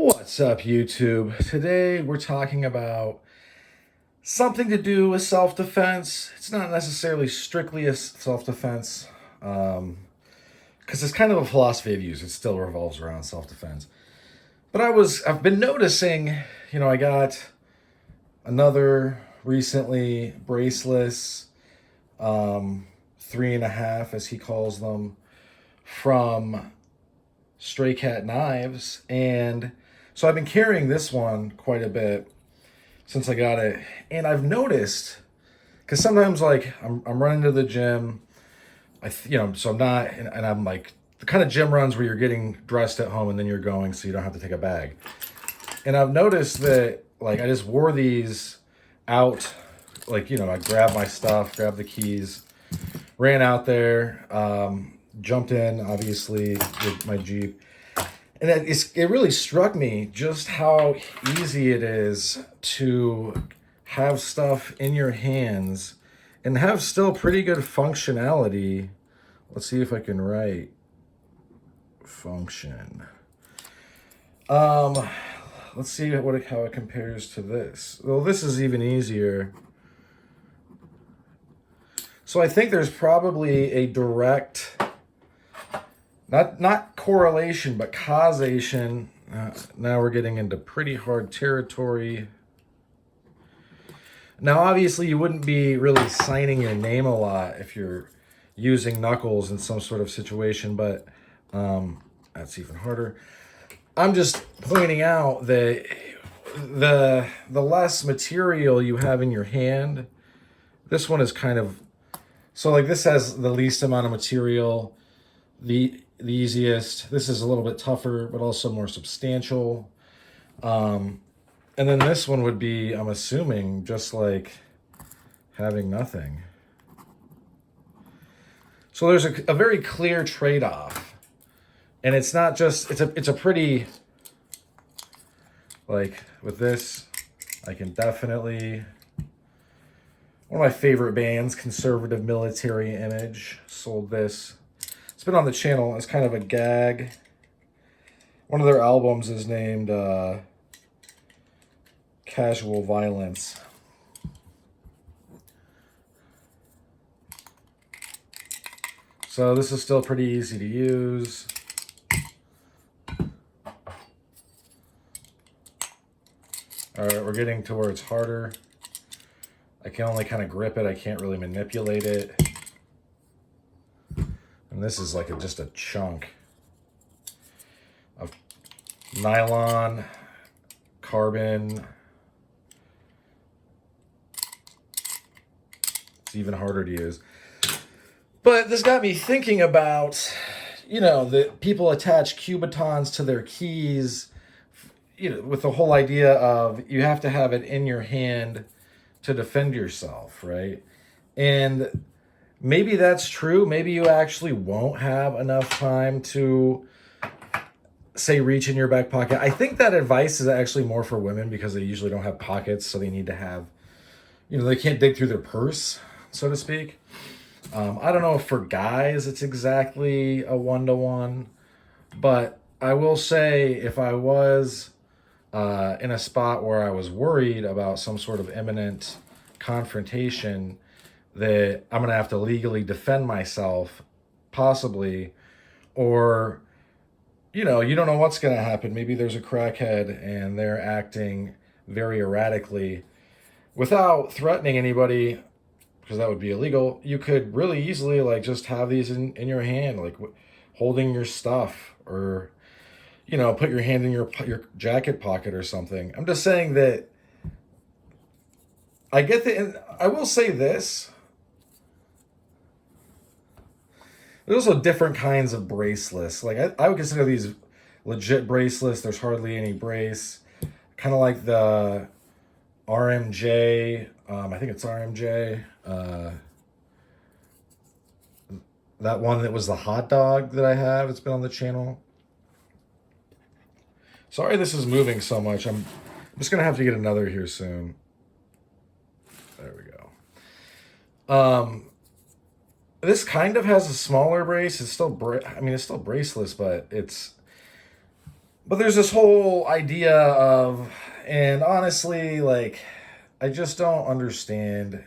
What's up, YouTube? Today we're talking about something to do with self-defense. It's not necessarily strictly a self-defense, because it's kind of a philosophy of use. It still revolves around self-defense. But I've been noticing, I got another recently braceless, 3.5, as he calls them, from Stray Cat Knives, and so I've been carrying this one quite a bit since I got it, and I've noticed, because sometimes like I'm running to the gym, so I'm not, and I'm like the kind of gym runs where you're getting dressed at home and then you're going, so you don't have to take a bag. And I've noticed that like I just wore these out, like I grabbed my stuff, grabbed the keys, ran out there, jumped in obviously with my Jeep. And it really struck me just how easy it is to have stuff in your hands and have still pretty good functionality. Let's see if I can write function. Let's see how it compares to this. Well, this is even easier. So I think there's probably a direct, not correlation, but causation. Now we're getting into pretty hard territory. Now, obviously, you wouldn't be really signing your name a lot if you're using knuckles in some sort of situation, but that's even harder. I'm just pointing out that the less material you have in your hand, this one is kind of, so like this has the least amount of material, the easiest. This is a little bit tougher, but also more substantial. And then this one would be, I'm assuming, just like having nothing. So there's a very clear trade-off. And it's not just, it's a pretty, like with this, I can definitely, one of my favorite bands, Conservative Military Image, sold this. It's been on the channel. It's kind of a gag. One of their albums is named Casual Violence. So this is still pretty easy to use. All right, we're getting to where it's harder. I can only kind of grip it. I can't really manipulate it. And this is like just a chunk of nylon, carbon. It's even harder to use. But this got me thinking about, that people attach Cubitons to their keys, with the whole idea of you have to have it in your hand to defend yourself, right? And maybe that's true. Maybe you actually won't have enough time to, say, reach in your back pocket. I think that advice is actually more for women because they usually don't have pockets, so they need to have, they can't dig through their purse, so to speak. I don't know if for guys it's exactly a 1-to-1, but I will say if I was in a spot where I was worried about some sort of imminent confrontation, that I'm going to have to legally defend myself, possibly, or, you don't know what's going to happen. Maybe there's a crackhead and they're acting very erratically without threatening anybody, because that would be illegal. You could really easily like just have these in your hand, like holding your stuff, or, put your hand in your jacket pocket or something. I'm just saying that I get and I will say this. There's also different kinds of bracelets. Like I would consider these legit bracelets. There's hardly any brace. Kind of like the RMJ. I think it's RMJ. That one that was the hot dog that I have. It's been on the channel. Sorry this is moving so much. I'm just going to have to get another here soon. There we go. This kind of has a smaller brace. It's still it's still braceless, but it's But there's this whole idea of, and honestly, like, I just don't understand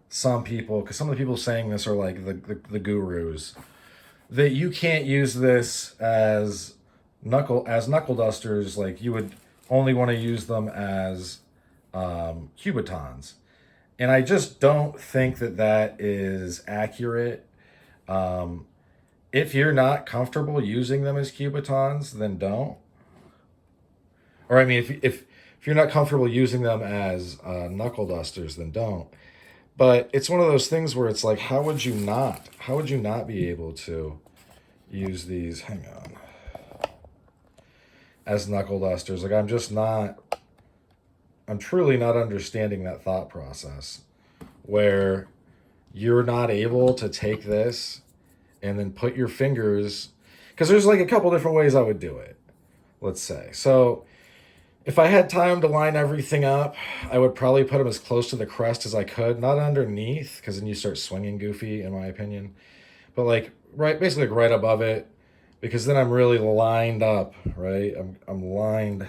some people, because some of the people saying this are like the gurus, that you can't use this as knuckle dusters. Like, you would only want to use them as cubitons. And I just don't think that that is accurate. Um, if you're not comfortable using them as cubitons, then don't. Or I mean, if you're not comfortable using them as knuckle dusters, then don't. But it's one of those things where it's like, how would you not? How would you not be able to use these? Hang on, as knuckle dusters. Like, I'm just not. I'm truly not understanding that thought process, where you're not able to take this and then put your fingers, because there's like a couple different ways I would do it. Let's say so. If I had time to line everything up, I would probably put them as close to the crest as I could, not underneath, because then you start swinging goofy, in my opinion. But like basically like right above it, because then I'm really lined up, right? I'm lined.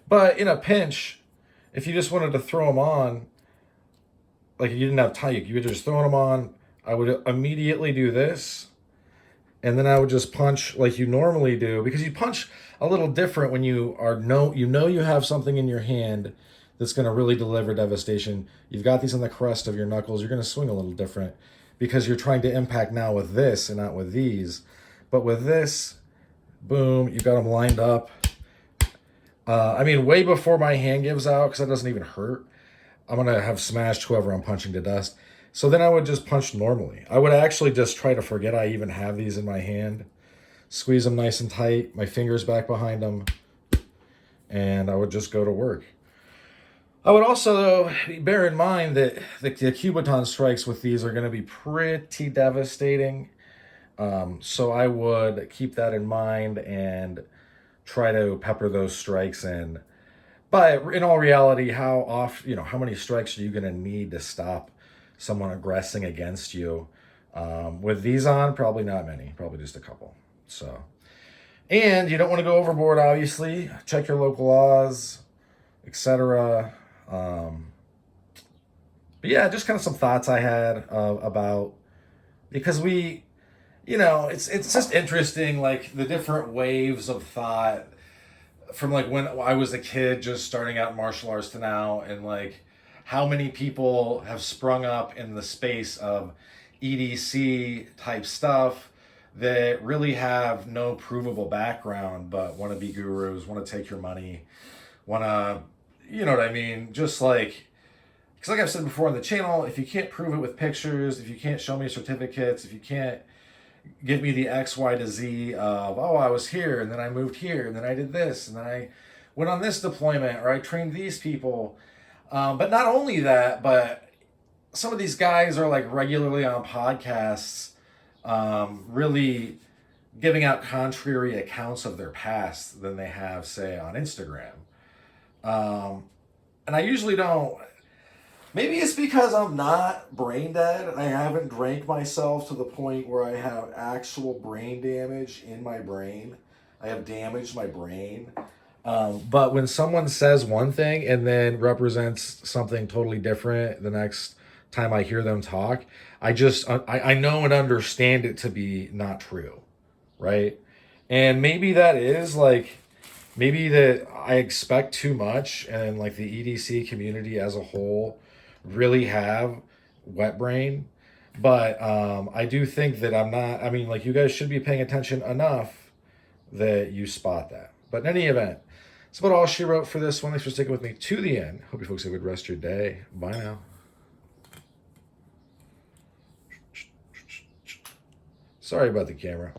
But in a pinch, if you just wanted to throw them on, like you didn't have time, you could just throw them on. I would immediately do this, and then I would just punch like you normally do, because you punch a little different when you are you have something in your hand that's going to really deliver devastation. You've got these on the crest of your knuckles. You're going to swing a little different because you're trying to impact now with this and not with these. But with this, boom, you got them lined up. I mean, way before my hand gives out, because that doesn't even hurt, I'm going to have smashed whoever I'm punching to dust. So then I would just punch normally. I would actually just try to forget I even have these in my hand. Squeeze them nice and tight, my fingers back behind them, and I would just go to work. I would also bear in mind that the cubiton strikes with these are going to be pretty devastating. So I would keep that in mind and try to pepper those strikes in. But in all reality, how many strikes are you going to need to stop someone aggressing against you? With these on, probably not many, probably just a couple. So, and you don't want to go overboard, obviously. Check your local laws, etc. But yeah, just kind of some thoughts I had about, because it's just interesting, like the different waves of thought from like when I was a kid just starting out in martial arts to now, and like how many people have sprung up in the space of EDC type stuff that really have no provable background but want to be gurus, want to take your money, want to, you know what I mean? Just like, because like I've said before on the channel, if you can't prove it with pictures, if you can't show me certificates, if you can't give me the X, Y to Z of, oh, I was here and then I moved here and then I did this and then I went on this deployment or I trained these people. But not only that, but some of these guys are like regularly on podcasts, really giving out contrary accounts of their past than they have, say, on Instagram. And I usually don't. Maybe it's because I'm not brain dead. I haven't drank myself to the point where I have actual brain damage in my brain. I have damaged my brain. But when someone says one thing and then represents something totally different the next time I hear them talk, I know and understand it to be not true, right? And maybe that is like, maybe that I expect too much, and like the EDC community as a whole really have wet brain. But I do think that I'm not, I mean, like, you guys should be paying attention enough that you spot that. But in any event, that's about all she wrote for this one. Thanks for sticking with me to the end. Hope you folks have a good rest of your day. Bye now. Sorry about the camera.